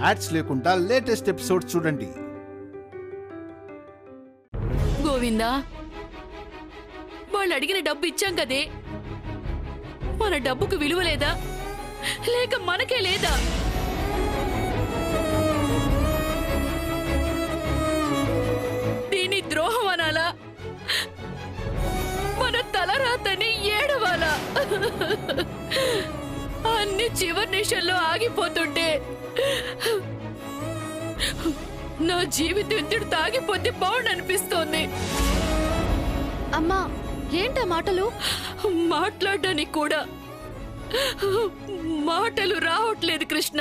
Ads లేకుండా latest episodes చూడండి. గోవిందా, వాళ్ళు అడిగిన డబ్బు ఇచ్చాం కదే, మన డబ్బుకు విలువ లేదా లేక మనకే లేదా? దీని ద్రోహం అనాలా, మన తలరాతని ఏడవాలా? అన్ని చివరి నిమిషంలో ఆగిపోతుంటే నా జీవితం ఇంతటి తాగిపోతే బాగుండనిపిస్తోంది. అమ్మా, ఏంటా మాటలు? మాట్లాడడానికి కూడా మాటలు రావట్లేదు కృష్ణ.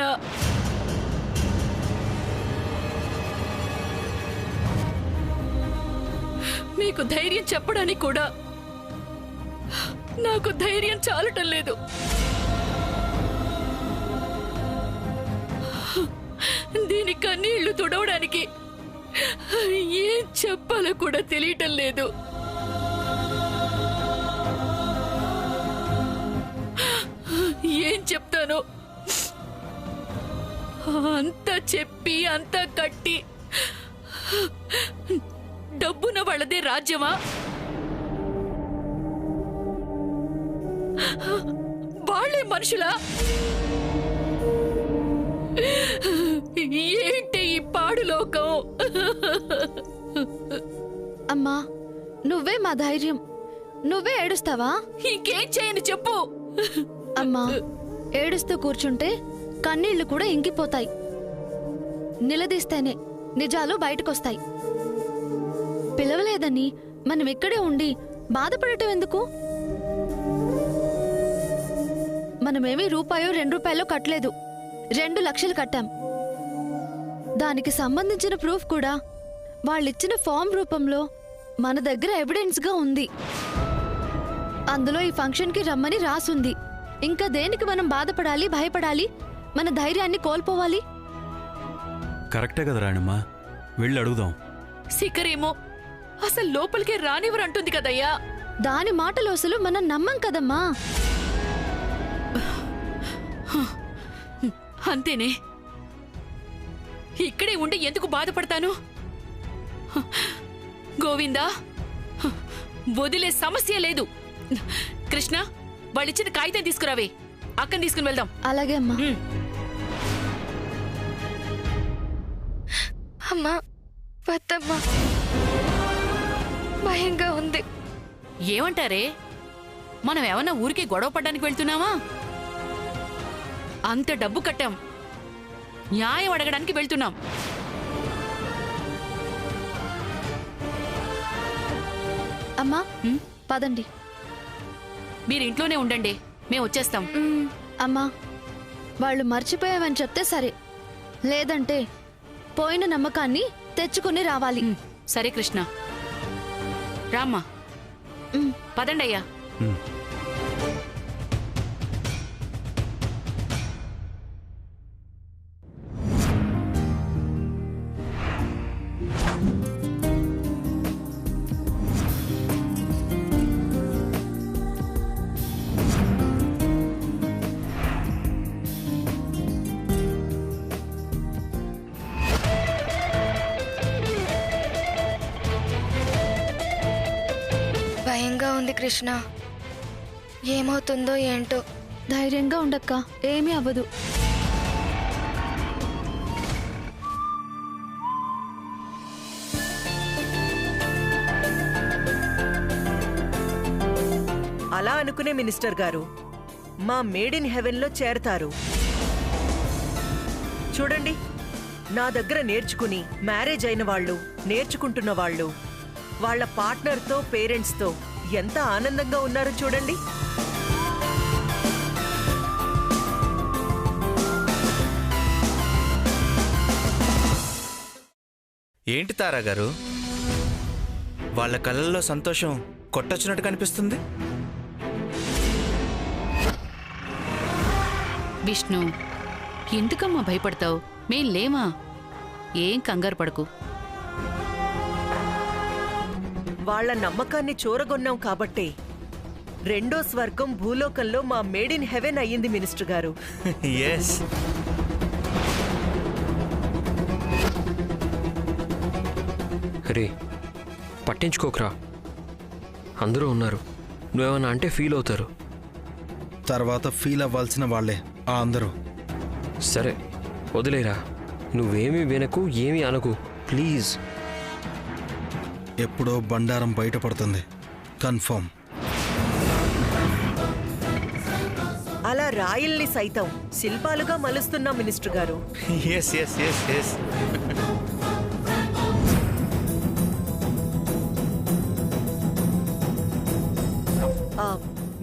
మీకు ధైర్యం చెప్పడానికి కూడా నాకు ధైర్యం చాలటం లేదు. దీని కన్నీళ్లు తుడవడానికి ఏం చెప్పాలో కూడా తెలియటం లేదు. ఏం చెప్తాను? అంతా చెప్పి అంతా కట్టి డబ్బున వాళ్ళదే రాజ్యమా? వాళ్ళే మనుషులా? ఏంటి ఈ పాడు లోకం? అమ్మా, నువ్వే మా ధైర్యం. నువ్వే ఏడుస్తావా? ఇంకేం చేయను చెప్పు. అమ్మా, ఏడుస్తూ కూర్చుంటే కన్నీళ్లు కూడా ఇంకిపోతాయి. నిలదీస్తేనే నిజాలు బయటకొస్తాయి. పిలవలేదని మనం ఇక్కడే ఉండి బాధపడటం ఎందుకు? మనమేమీ రూపాయో 2 రూపాయలో కట్టలేదు, 2 లక్షలు కట్టాం. దానికి సంబంధించిన ప్రూఫ్ కూడా వాళ్ళిచ్చిన ఫామ్ రూపంలో మన దగ్గర ఎవిడెన్స్గా ఉంది. అందులో ఈ ఫంక్షన్కి రమ్మని రాసుంది. ఇంకా దేనికి మనం బాధపడాలి, భయపడాలి, మన ధైర్యాన్ని కోల్పోవాలి? కరెక్టే కదా రాణమ్మా, వెళ్ళి అడుగుదాం. శిఖరేమో అసలు లోపలికే రానివ్వరంటుంది కదయ్యా. దాని మాటలు అసలు మనం నమ్మం కదమ్మా. అంతేనే, ఇక్కడే ఉండి ఎందుకు బాధపడతాను? గోవిందా, వదిలే సమస్య లేదు. కృష్ణ, వాళ్ళిచ్చిన కాగితం తీసుకురావే, అక్కని తీసుకుని వెళ్దాం. అలాగే అమ్మా. అమ్మా, వద్దమ్మా, భయంగా ఉంది. ఏమంటారే, మనం ఏమన్నా ఊరికే గొడవ పడ్డానికి వెళ్తున్నామా? అంత డబ్బు కట్టాం, న్యాయం అడగడానికి వెళ్తున్నాం. అమ్మా, పదండి. మీరింట్లోనే ఉండండి, మేము వచ్చేస్తాం. అమ్మా, వాళ్ళు మర్చిపోయావని చెప్తే సరే, లేదంటే పోయిన నమ్మకాన్ని తెచ్చుకుని రావాలి. సరే కృష్ణ, రామ్మా, పదండి అయ్యా. భయంగా ఉంది కృష్ణ, ఏమవుతుందో ఏంటో. ధైర్యంగా ఉండక్క, ఏమీ అవ్వదు. అలా అనుకునే మినిస్టర్ గారు మా మేడ్ ఇన్ హెవెన్ లో చేరతారు. చూడండి, నా దగ్గర నేర్చుకుని మ్యారేజ్ అయిన వాళ్ళు, నేర్చుకుంటున్న వాళ్ళు, వాళ్ళ పార్ట్నర్తో, పేరెంట్స్తో ఎంత ఆనందంగా ఉన్నారో చూడండి. ఏంటి తారా గారు, వాళ్ళ కళ్ళల్లో సంతోషం కొట్టొచ్చినట్టు కనిపిస్తుంది. విష్ణు, ఎందుకమ్మా భయపడతావు? మేం లేమా? ఏం కంగారు పడకు. వాళ్ళ నమ్మకాన్ని చూరగొన్నాం కాబట్టే రెండో స్వర్గం భూలోకంలో మా మేడ్ ఇన్ హెవెన్ అయ్యింది మినిస్టర్ గారు. ఎస్. రే పట్టించుకోకరా, అందరూ ఉన్నారు. నువ్వేమన్నా అంటే ఫీల్ అవుతారు. తర్వాత ఫీల్ అవ్వాల్సిన వాళ్ళే ఆ అందరూ. సరే వదిలేరా, నువ్వేమీ వినకు, ఏమీ అనకు ప్లీజ్. ఎప్పుడో బండారం బయటపడుతుంది కన్ఫర్మ్. అలా రాయిల్ని సైతం శిల్పాలుగా మలుస్తున్నాం మినిస్టర్ గారు. Yes yes yes yes.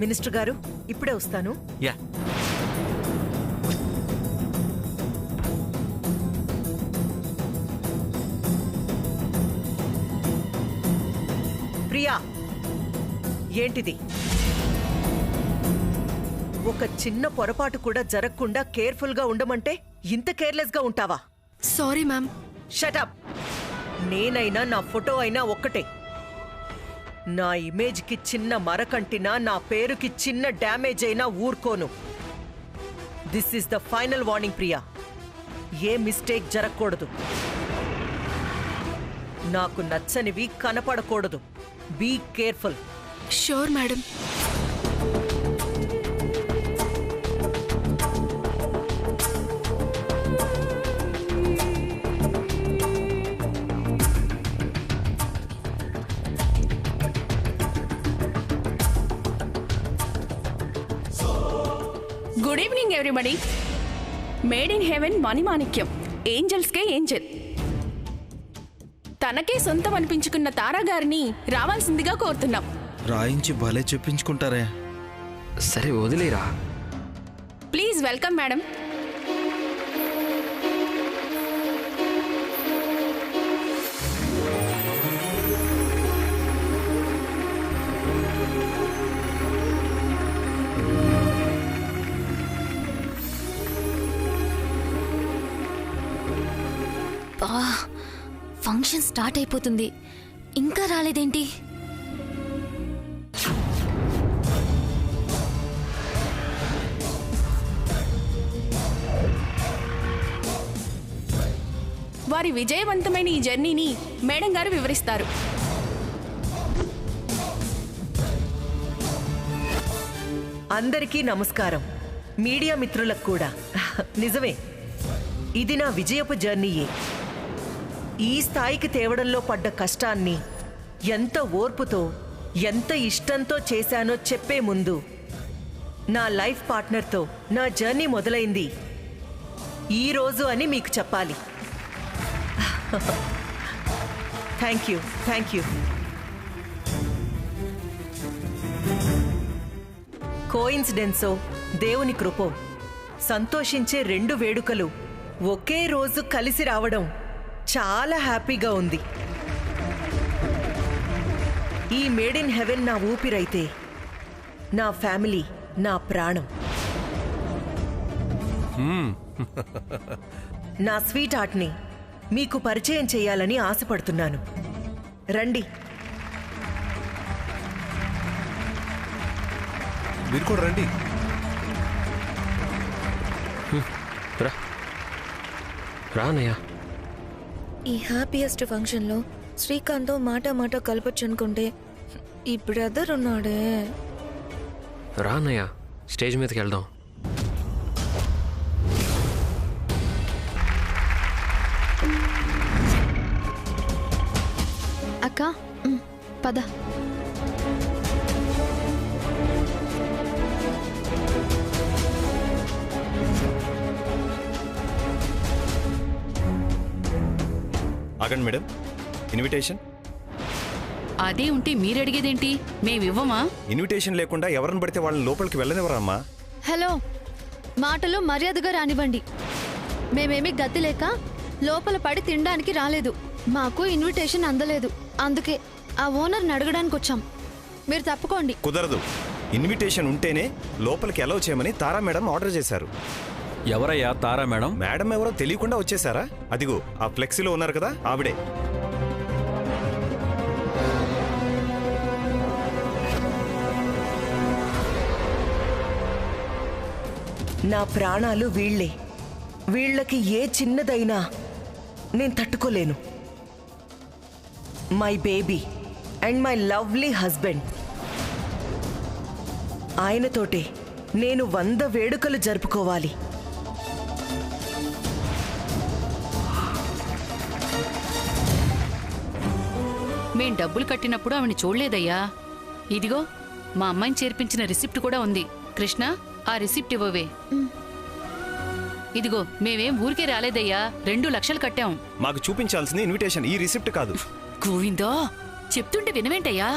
Minister గారు ఇప్పుడే వస్తాను. యా. ప్రియా, ఏంటిది? ఒక చిన్న పొరపాటు కూడా జరగకుండా కేర్ఫుల్గా ఉండమంటే ఇంత కేర్లెస్గా ఉంటావా? Sorry ma'am. షటప్. నేనైనా నా ఫోటో అయినా ఒక్కటే. నా ఇమేజ్కి చిన్న మరకంటినా, నా పేరుకి చిన్న డ్యామేజ్ అయినా ఊరుకోను. This is the final warning Priya. A mistake జరగకూడదు. నాకు నచ్చనివి కనపడకూడదు. Be careful. Sure madam. Good evening everybody. Made in heaven మణిమాణిక్యం, ఏంజల్స్కే ఏంజల్. తనకే సొంతం అనిపించుకున్న తారా గారిని రావాల్సిందిగా కోరుతున్నాం. రాయించి భలే చెప్పించుకుంటారే. సరే వదిలేరా. Please welcome madam. Function start అయిపోతుంది, ఇంకా రాలేదేంటి? వారి విజయవంతమైన ఈ జర్నీని మేడం గారు వివరిస్తారు. అందరికీ నమస్కారం. మీడియా మిత్రులకు కూడా. నిజమే, ఇది నా విజయపు జర్నీయే. ఈ స్థాయికి తేవడంలో పడ్డ కష్టాన్ని ఎంత ఓర్పుతో, ఎంత ఇష్టంతో చేశానో చెప్పే ముందు, నా లైఫ్ పార్ట్నర్తో నా జర్నీ మొదలైంది ఈరోజు అని మీకు చెప్పాలి. Thank you, thank you. కోయిన్సిడెన్సో, దేవుని కృపో, సంతోషించే రెండు వేడుకలు ఒకే రోజు కలిసి రావడం చాలా హ్యాపీగా ఉంది. ఈ మేడ్ ఇన్ హెవెన్ నా ఊపిరైతే, నా ఫ్యామిలీ నా ప్రాణం. నా స్వీట్ హార్ట్ని మీకు పరిచయం చేయాలని ఆశపడుతున్నాను. రండి. మీరు కూడా రండి. రానయ్యా. ఈ హ్యాపీయెస్ట్ ఫంక్షన్లో శ్రీకాంత్తో మాట కలపచ్చు అనుకుంటే ఈ బ్రదర్ ఉన్నాడే. రానయ్యా, స్టేజ్ మీదకి వెళ్దాం. అక్క పద. ఆగండి మేడం, ఇన్విటేషన్. అదే ఉంటే మీరడిగేదేంటి? మేమివ్వమా? ఇన్విటేషన్ లేకుండా ఎవరిని పడితే వాళ్ళని లోపలికి వెళ్ళనివ్వరమ్మా. హలో, మాటలు మర్యాదగా రానివ్వండి. మేమేమి గతి లేక లోపల పడి తినడానికి రాలేదు. మాకు ఇన్విటేషన్ అందలేదు, అందుకే ఆ ఓనర్ని అడగడానికి వచ్చాం. మీరు తప్పుకోండి. కుదరదు. ఇన్విటేషన్ ఉంటేనే లోపలికి అలౌ చేయమని తారా మేడం ఆర్డర్ చేశారు. ఎవరయ్యా తారా మేడం? మేడం ఎవరో తెలియకుండా వచ్చేసారా? అదిగో ఆ ఫ్లెక్సీలో ఉన్నారు కదా, ఆవిడే. నా ప్రాణాలు వీళ్లే. వీళ్ళకి ఏ చిన్నదైనా నేను తట్టుకోలేను. My baby and my lovely husband. ఆయనతోటే నేను 100 వేడుకలు జరుపుకోవాలి. మేం డబ్బులు కట్టినప్పుడు ఆవిని చూడలేదయ్యా. ఇదిగో మా అమ్మాయిని చేర్పించిన రిసిప్ట్ కూడా ఉంది. కృష్ణ, ఆ రిసిప్ట్ ఇవ్వవే. ఇదిగో మేమేం ఊరికే రాలేదయ్యా, 2 లక్షలు కట్టాం. మాకు చూపించాల్సింది ఇన్విటేషన్, ఈ రిసిప్ట్ కాదు. గోవిందో, చెప్తుంటే వినవేంటయ్యా?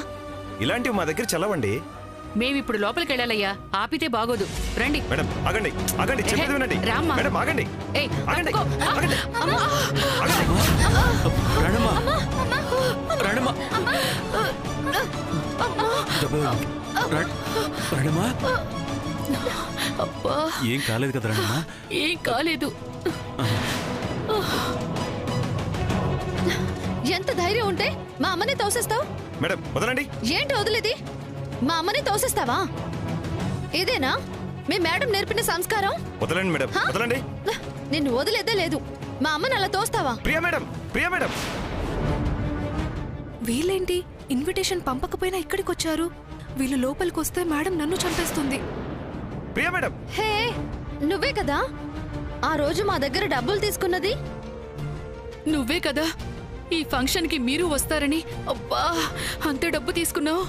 ఇలాంటివి మా దగ్గర చల్లవండి. మేమిప్పుడు లోపలికి వెళ్ళాలయ్యా, ఆపితే బాగోదు. రండి. మేడం ఆగండి, ఆగండి, చెప్పేది వినండి. రామ్మా. మేడం ఆగండి, ఏయ్, ఆగండి, పట్టుకో. ఆగండి, ఆగండి. రణమా రణమా రణమా, అబ్బా, ఏం కాలేదు కదా రణమా? ఏం కాలేదు. ఎంత ధైర్యం ఉంటే మా అమ్మని తోసేస్తావు? మేడం వదలండి. ఏంటి వదిలేది? మా అమ్మని తోసేస్తావా? ఇదేనా మీ మేడం నేర్పిన సంస్కారం? వదలండి మేడం, వదలండి. నిన్ను వదిలేదే లేదు. మా అమ్మని అలా తోస్తావా? Priya madam, Priya madam. వీళ్ళేంటి ఇన్విటేషన్ పంపకపోయినా ఇక్కడికి వచ్చారు? వీళ్ళు లోపలికి వస్తే మేడం నన్ను చంపేస్తుంది. ప్రియా మేడం. హే, నువ్వే కదా ఆ రోజు మా దగ్గర డబ్బులు తీసుకున్నది? నువ్వే కదా ఈ ఫంక్షన్ కి మీరు వస్తారని అబ్బా అంత డబ్బు తీసుకున్నావు.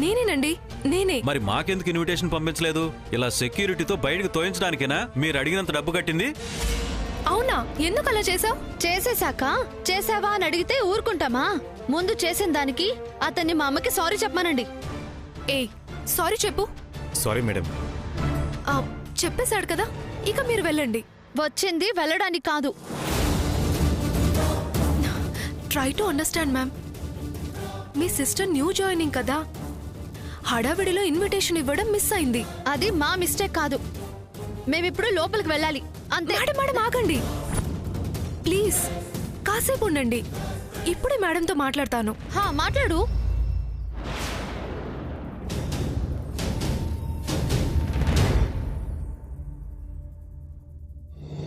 నేనేనండి, నేనే. మరి మాకెందుకు ఇన్విటేషన్ పంపించలేదు? ఇలా సెక్యూరిటీతో బయటకు తోయించడానికేనా మీరు అడిగినంత డబ్బు కట్టింది? అవునా? ఎందుకు అలా చేసావు? చేసేశాక చేసావా అని అడిగితే ఊరుకుంటామా? ముందు చేసిన దానికి అతన్ని మా అమ్మకి సారీ చెప్పమానండి. ఏయ్, సారీ చెప్పు. Sorry madam. చెప్పేశాడు కదా, ఇక మీరు వెళ్ళండి. వచ్చింది వెళ్ళడానికి కాదు. Try to understand ma'am. Me sister new joining కదా, హడావిడిలో ఇన్విటేషన్ ఇవ్వడం మిస్ అయింది. అది మా మిస్టేక్ కాదు. మేమిప్పుడు లోపలికి వెళ్ళాలి అంతే. మేడం మేడం ఆగండి ప్లీజ్, కాసేపు ఉండండి. ఇప్పుడే మేడంతో మాట్లాడతాను. మాట్లాడు.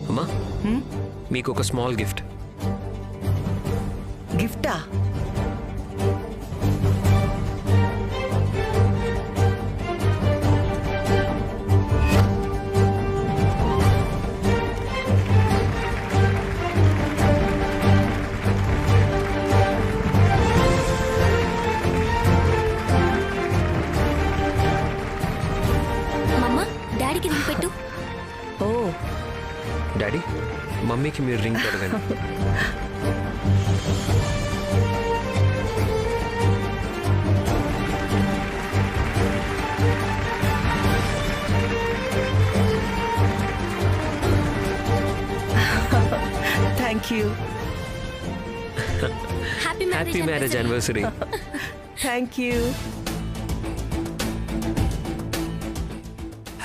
అమ్మా, మీకు ఒక స్మాల్ గిఫ్ట్. గిఫ్టా? డాడీకి రింగ్ పెట్టు. ఓ, డాడీ, మమ్మీకి మీరు రింగ్ పెడగండి. Thank you. Happy marriage anniversary. Thank you.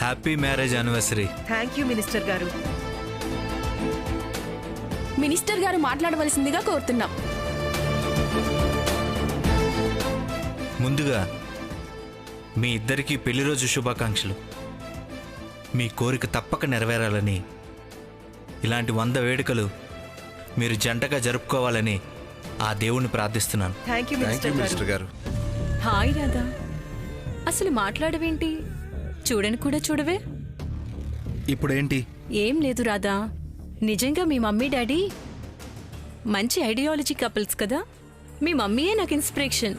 Happy marriage anniversary. Thank you minister గారు. మినిస్టర్ గారు మాట్లాడవలసిందిగా కోరుతున్నాం. ముందుగా మీ ఇద్దరికీ పెళ్లి రోజు శుభాకాంక్షలు. మీ కోరిక తప్పక నెరవేరాలని, ఇలాంటి 100 వేడుకలు మీరు జంటగా జరుపుకోవాలని ఆ దేవుణ్ణి ప్రార్థిస్తున్నాను. థ్యాంక్ యూ మినిస్టర్ గారు. హాయ్ రాధా, అసలు మాట్లాడవేంటి? చూడని కూడా చూడవే. ఇప్పుడేంటి? ఏం లేదు రాధా, నిజంగా మీ మమ్మీ డాడీ మంచి ఐడియాలజీ కపుల్స్ కదా. మీ మమ్మీయే నాకు ఇన్స్పిరేషన్.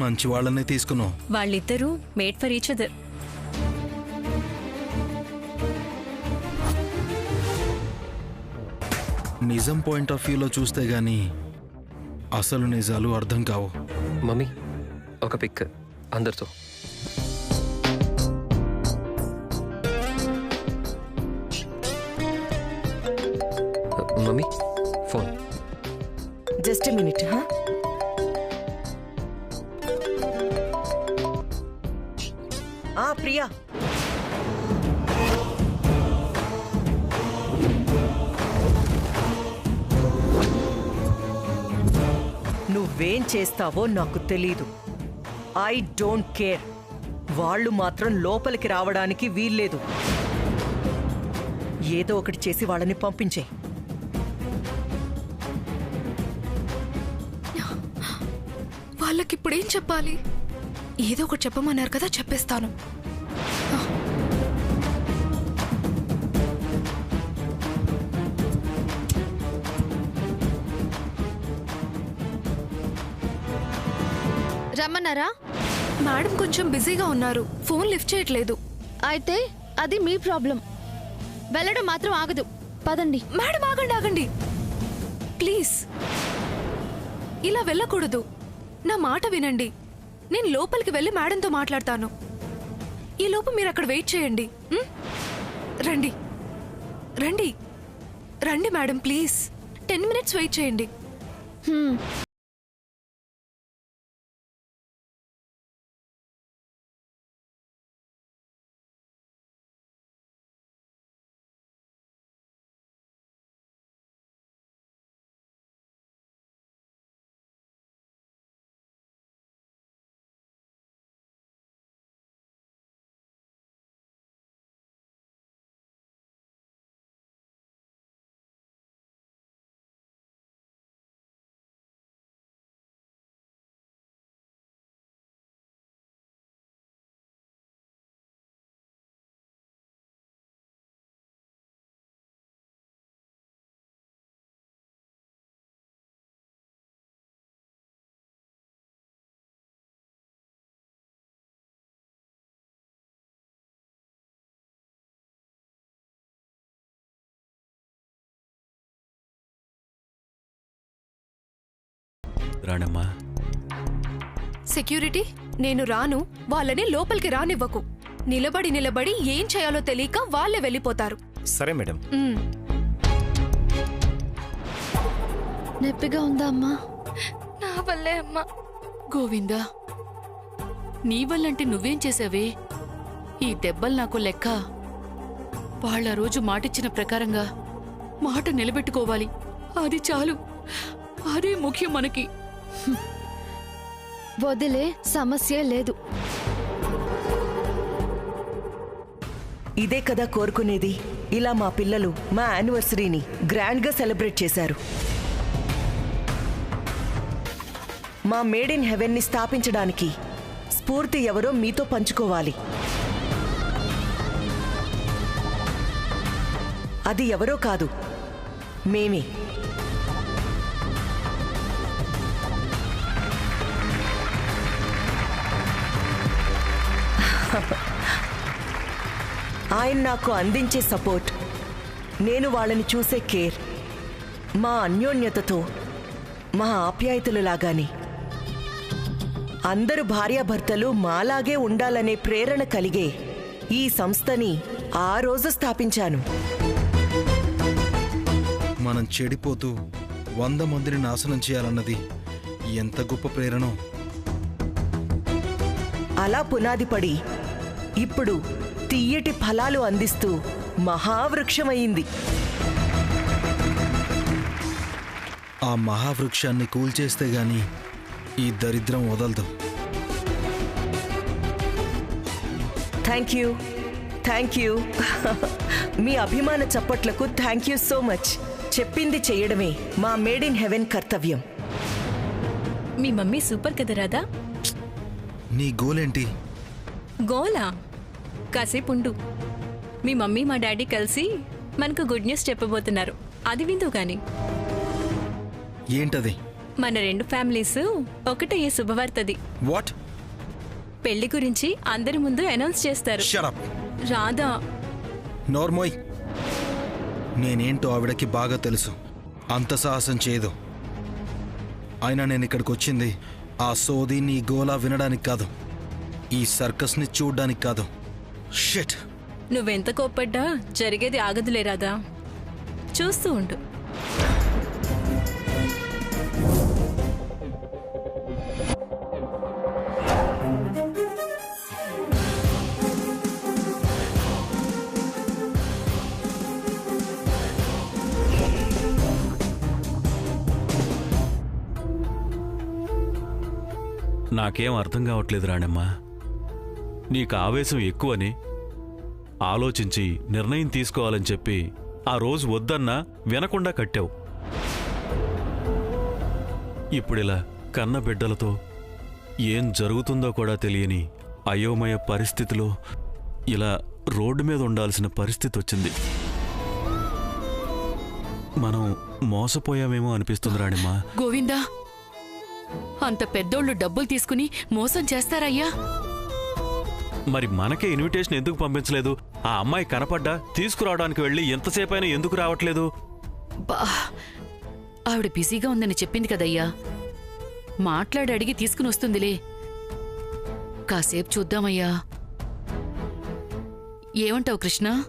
మంచి వాళ్ళనే తీసుకున్నావు. వాళ్ళిద్దరూ మేడ్ ఫర్ ఈచ్ అదర్. నిజం పాయింట్ ఆఫ్ వ్యూలో చూస్తే గానీ అసలు నిజాలు అర్థం కావు. మమ్మీ, ఒక పిక్ అందరితో. Mummy, phone. Just minute. Priya, నువ్వేం చేస్తావో నాకు తెలీదు. I don't care. వాళ్ళు మాత్రం లోపలికి రావడానికి వీల్లేదు. ఏదో ఒకటి చేసి వాళ్ళని పంపించే. వాళ్ళకిప్పుడేం చెప్పాలి? ఏదో ఒకటి చెప్పమన్నారు కదా, చెప్పేస్తాను. రమ్మన్నారా? మేడం కొంచెం బిజీగా ఉన్నారు, ఫోన్ లిఫ్ట్ చేయట్లేదు. అయితే అది మీ ప్రాబ్లం. వెళ్ళడం మాత్రం ఆగదు. పదండి. మేడం ఆగండి ఆగండి ప్లీజ్. ఇలా వెళ్ళకూడదు. నా మాట వినండి. నేను లోపలికి వెళ్ళి మేడంతో మాట్లాడతాను. ఈ లోపు మీరు అక్కడ వెయిట్ చేయండి. రండి రండి రండి మేడం, ప్లీజ్ 10 minutes వెయిట్ చేయండి. రాణమ్మా. సెక్యూరిటీ, నేను రాను. వాళ్ళని లోపలికి రానివ్వకు. నిలబడి నిలబడి ఏం చేయాలో తెలియక వాళ్ళే వెళ్ళిపోతారు. సరే మేడం. నొప్పిగా ఉందా అమ్మా? నా వల్లే అమ్మా. గోవిందా, నీ వల్లంటే నువ్వేం చేసావే? ఈ దెబ్బలు నాకు లెక్క. వాళ్ళ రోజు మాటిచ్చిన ప్రకారంగా మాట నిలబెట్టుకోవాలి. అది చాలు. అదే ముఖ్యం మనకి. వదిలే సమస్య లేదు. ఇదే కదా కోరుకునేది. ఇలా మా పిల్లలు మా యానివర్సరీని గ్రాండ్గా సెలబ్రేట్ చేశారు. మా మేడ్ ఇన్ హెవెన్ని స్థాపించడానికి స్ఫూర్తి ఎవరో మీతో పంచుకోవాలి. అది ఎవరో కాదు, మేమే. ఆయన నాకు అందించే సపోర్ట్, నేను వాళ్ళని చూసే కేర్, మా అన్యోన్యతతో, మా ఆప్యాయతలు లాగానే అందరు భార్యాభర్తలు మాలాగే ఉండాలనే ప్రేరణ కలిగే ఈ సంస్థని ఆ రోజు స్థాపించాను. మనం చెడిపోతూ 100 మందిని నాశనం చేయాలన్నది ఎంత గొప్ప ప్రేరణో. అలా పునాది పడి ఇప్పుడు తియ్యటి ఫలాలు అందిస్తూ మహావృక్షమైంది. ఆ మహావృక్షాన్ని కూల్చేస్తే గాని ఈ దరిద్రం వదలదు. Thank you, thank you. మీ అభిమాన చప్పట్లకు థ్యాంక్ యూ సో మచ్. చెప్పింది చెయ్యడమే మా మేడ్ ఇన్ హెవెన్ కర్తవ్యం. మీ మమ్మీ సూపర్ కదా రాధా. నీ గోలేంటి? గోలా? కాసేపు ఉండు. మీ మమ్మీ మా డాడీ కలిసి మనకు గుడ్ న్యూస్ చెప్పబోతున్నారు. అది విందు గాని. ఏంటది? మన 2 ఫ్యామిలీస్ ఒకటయ్యే శుభవార్తది. వాట్? పెళ్లి గురించి అందరి ముందు అనౌన్స్ చేస్తారు. Shut up. రాధా. నోర్మోయ్. నేనేంటో ఆవిడకి బాగా తెలుసు. అంత సాహసం చేయదు. అయినా నేను ఇక్కడికి వచ్చింది ఆ సోది నీ గోలా వినడానికి కాదు, ఈ సర్కస్ని చూడ్డానికి కాదు. షిట్. నువ్వెంత కోప్పడ్డా జరిగేది ఆగదులే రాధా. చూస్తూ ఉండు. నాకేం అర్థం కావట్లేదు రాణమ్మా. నీకు ఆవేశం ఎక్కువని ఆలోచించి నిర్ణయం తీసుకోవాలని చెప్పి ఆ రోజు వద్దన్నా వినకుండా కట్టావు. ఇప్పుడిలా కన్న బిడ్డలతో ఏం జరుగుతుందో కూడా తెలియని అయోమయ పరిస్థితిలో ఇలా రోడ్డు మీద ఉండాల్సిన పరిస్థితి వచ్చింది. మనం మోసపోయామేమో అనిపిస్తుంది రాణిమ్మా. గోవిందా, అంత పెద్దోళ్ళు డబ్బులు తీసుకుని మోసం చేస్తారయ్యా? మరి మనకే ఇన్విటేషన్ ఎందుకు పంపించలేదు? ఆ అమ్మాయి కనపడ్డా తీసుకురావడానికి వెళ్ళి ఎంతసేపైనా ఎందుకు రావట్లేదు? బా, ఆవిడ బిజీగా ఉందని చెప్పింది కదయ్యా. మాట్లాడి అడిగి తీసుకుని వస్తుందిలే. కాసేపు చూద్దామయ్యా. ఏమంటావు కృష్ణ?